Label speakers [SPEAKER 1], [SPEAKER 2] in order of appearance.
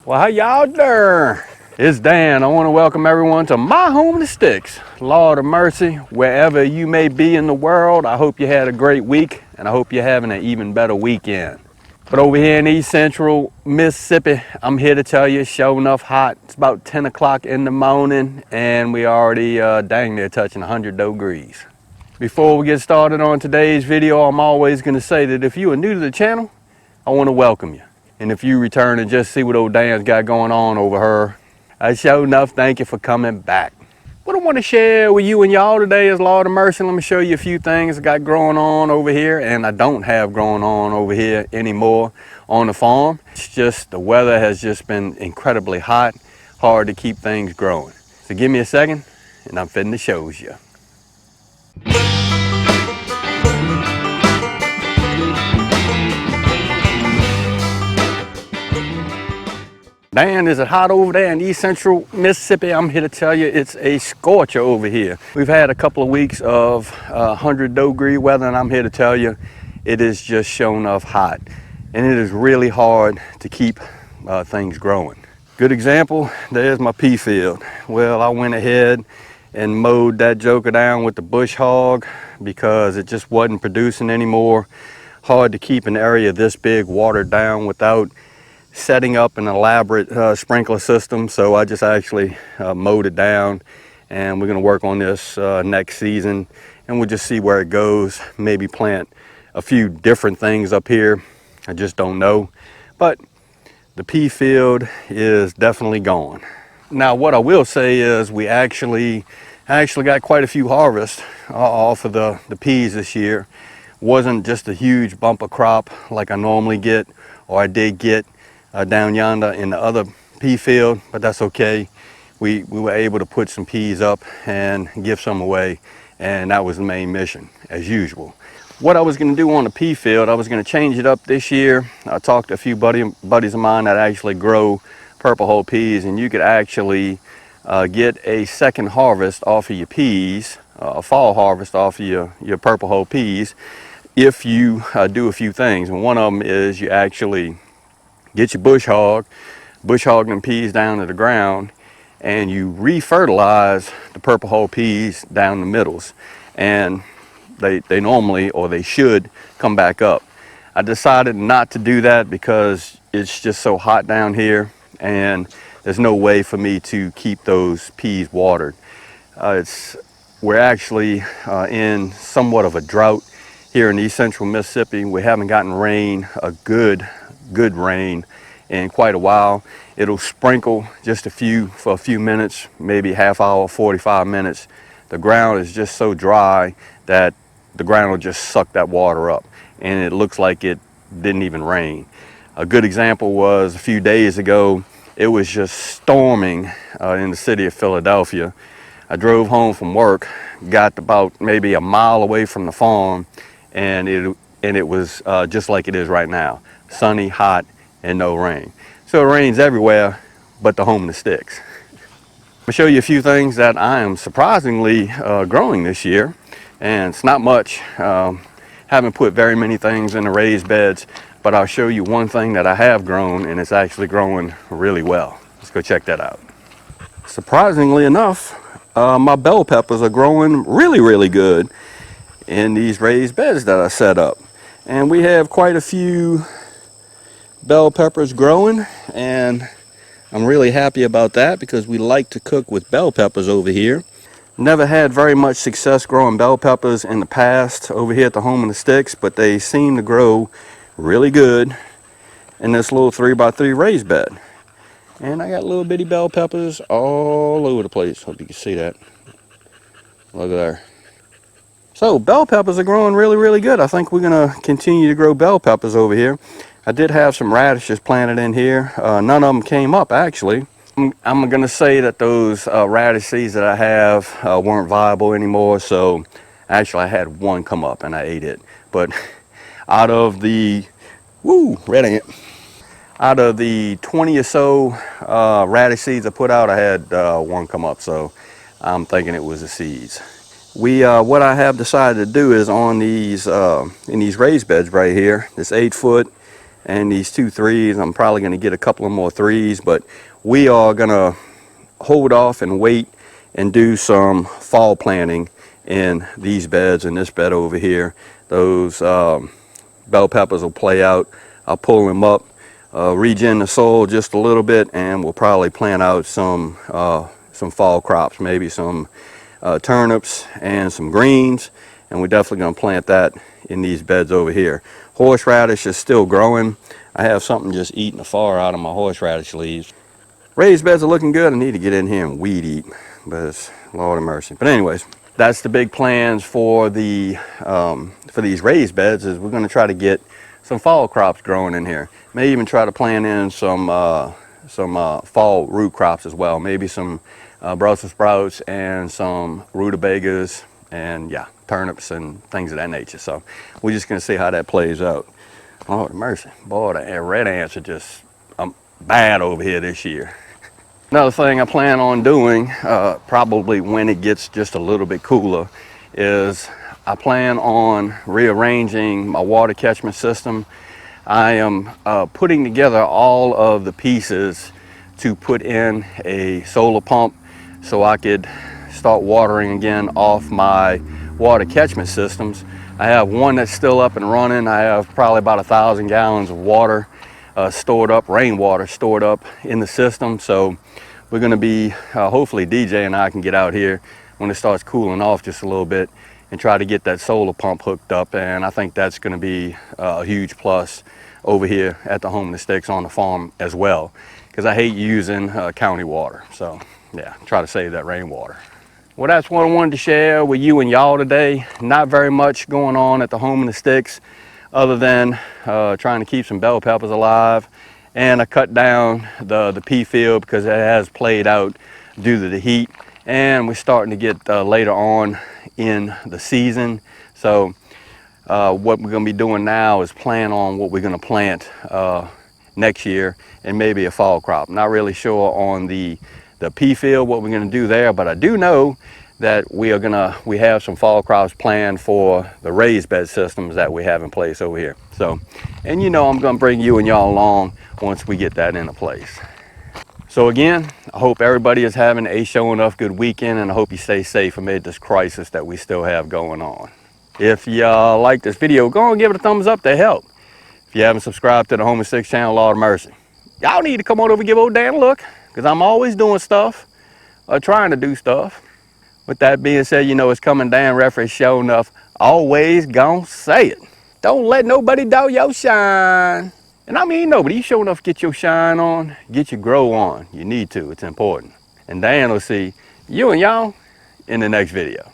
[SPEAKER 1] Well, how y'all doing? It's Dan. I want to welcome everyone to my home in the sticks. Lord of mercy, wherever you may be in the world, I hope you had a great week, and I hope you're having an even better weekend. But over here in East Central Mississippi, I'm here to tell you it's sure enough hot. It's about 10 o'clock in the morning, and we already dang near touching 100 degrees. Before we get started on today's video, I'm always going to say that if you are new to the channel, I want to welcome you. And if you return and just see what old Dan's got going on over her, I sure enough thank you for coming back. What I want to share with you and y'all today is, Lord of mercy, let me show you a few things I got growing on over here, and I don't have growing on over here anymore on the farm. It's just the weather has just been incredibly hot, hard to keep things growing. So give me a second and I'm finna show you. Dan, is it hot over there in East Central Mississippi? I'm here to tell you it's a scorcher over here. We've had a couple of weeks of 100-degree weather, and I'm here to tell you it is just shown enough hot. And it is really hard to keep things growing. Good example, there's my pea field. Well, I went ahead and mowed that joker down with the bush hog because it just wasn't producing anymore. Hard to keep an area this big watered down without setting up an elaborate sprinkler system. So I just actually mowed it down, and we're going to work on this next season, and we'll just see where it goes. Maybe plant a few different things up here. I just don't know, but the pea field is definitely gone. Now what I will say is we actually got quite a few harvests off of the peas this year. Wasn't just a huge bumper crop like I normally get, or I did get down yonder in the other pea field, but that's okay. We were able to put some peas up and give some away, and that was the main mission, as usual. What I was going to do on the pea field, I was going to change it up this year. I talked to a few buddies of mine that actually grow purple hull peas, and you could actually get a second harvest off of your peas, a fall harvest off of your purple hull peas, if you do a few things. And one of them is you actually get your bush hog them peas down to the ground, and you re-fertilize the purple hull peas down the middles, and they normally, or they should, come back up. I decided not to do that because it's just so hot down here, and there's no way for me to keep those peas watered. We're actually in somewhat of a drought here in East Central Mississippi. We haven't gotten rain, a good rain, in quite a while. It'll sprinkle just for a few minutes, maybe half hour, 45 minutes. The ground is just so dry that the ground will just suck that water up, and it looks like it didn't even rain. A good example was a few days ago. It was just storming in the city of Philadelphia. I drove home from work, got about maybe a mile away from the farm, and it was just like it is right now. Sunny, hot, and no rain. So it rains everywhere but the home in the sticks. I'll show you a few things that I am surprisingly growing this year, and it's not much. Haven't put very many things in the raised beds, but I'll show you one thing that I have grown, and it's actually growing really well. Let's go check that out. Surprisingly enough, my bell peppers are growing really good in these raised beds that I set up. And we have quite a few bell peppers growing, and I'm really happy about that because we like to cook with bell peppers over here. Never had very much success growing bell peppers in the past over here at the home in the sticks, but they seem to grow really good in this little 3x3 raised bed. And I got little bitty bell peppers all over the place. Hope you can see that. Look there. So bell peppers are growing really good. I think we're gonna continue to grow bell peppers over here. I did have some radishes planted in here. None of them came up actually. I'm gonna say that those radish seeds that I have weren't viable anymore. So actually I had one come up and I ate it. But out of the, red ant. Out of the 20 or so radish seeds I put out, I had one come up. So I'm thinking it was the seeds. What I have decided to do is on these in these raised beds right here, this 8 foot and these 2 3s. I'm probably going to get a couple of more 3s, but we are going to hold off and wait and do some fall planting in these beds, in this bed over here. Those bell peppers will play out. I'll pull them up, regen the soil just a little bit, and we'll probably plant out some fall crops, maybe some turnips and some greens, and we're definitely going to plant that in these beds over here. Horseradish is still growing. I have something just eating the far out of my horseradish leaves. Raised beds are looking good. I need to get in here and weed eat, but it's Lord of mercy. But anyways, that's the big plans for the for these raised beds. Is we're going to try to get some fall crops growing in here. May even try to plant in some fall root crops as well. Maybe some Brussels sprouts and some rutabagas, and yeah, turnips and things of that nature. So we're just going to see how that plays out. Lord of mercy, boy, the red ants are just bad over here this year. Another thing I plan on doing, probably when it gets just a little bit cooler, is I plan on rearranging my water catchment system. I am putting together all of the pieces to put in a solar pump so I could start watering again off my water catchment systems. I have one that's still up and running. I have probably about 1,000 gallons of water stored up, rainwater stored up in the system. So we're going to be, hopefully DJ and I can get out here when it starts cooling off just a little bit and try to get that solar pump hooked up. And I think that's going to be a huge plus over here at the Home in the Sticks on the farm as well, because I hate using county water. So yeah, try to save that rainwater. Well, that's what I wanted to share with you and y'all today. Not very much going on at the Home in the Sticks other than trying to keep some bell peppers alive. And I cut down the pea field because it has played out due to the heat. And we're starting to get later on in the season. So what we're going to be doing now is plan on what we're going to plant next year, and maybe a fall crop. Not really sure on the pea field what we're going to do there, but I do know that we have some fall crops planned for the raised bed systems that we have in place over here. So, and you know, I'm going to bring you and y'all along once we get that into place. So again, I hope everybody is having a show enough good weekend, and I hope you stay safe amid this crisis that we still have going on. If you like this video, go and give it a thumbs up to help. If you haven't subscribed to the Home in the Sticks channel, Lord of mercy, y'all need to come on over and give old Dan a look, because I'm always doing stuff, trying to do stuff. With that being said, you know it's coming down, reference show enough, always gonna say it. Don't let nobody doubt your shine. And I mean nobody, you sure enough get your shine on, get your grow on. You need to, it's important. And Dan will see you and y'all in the next video.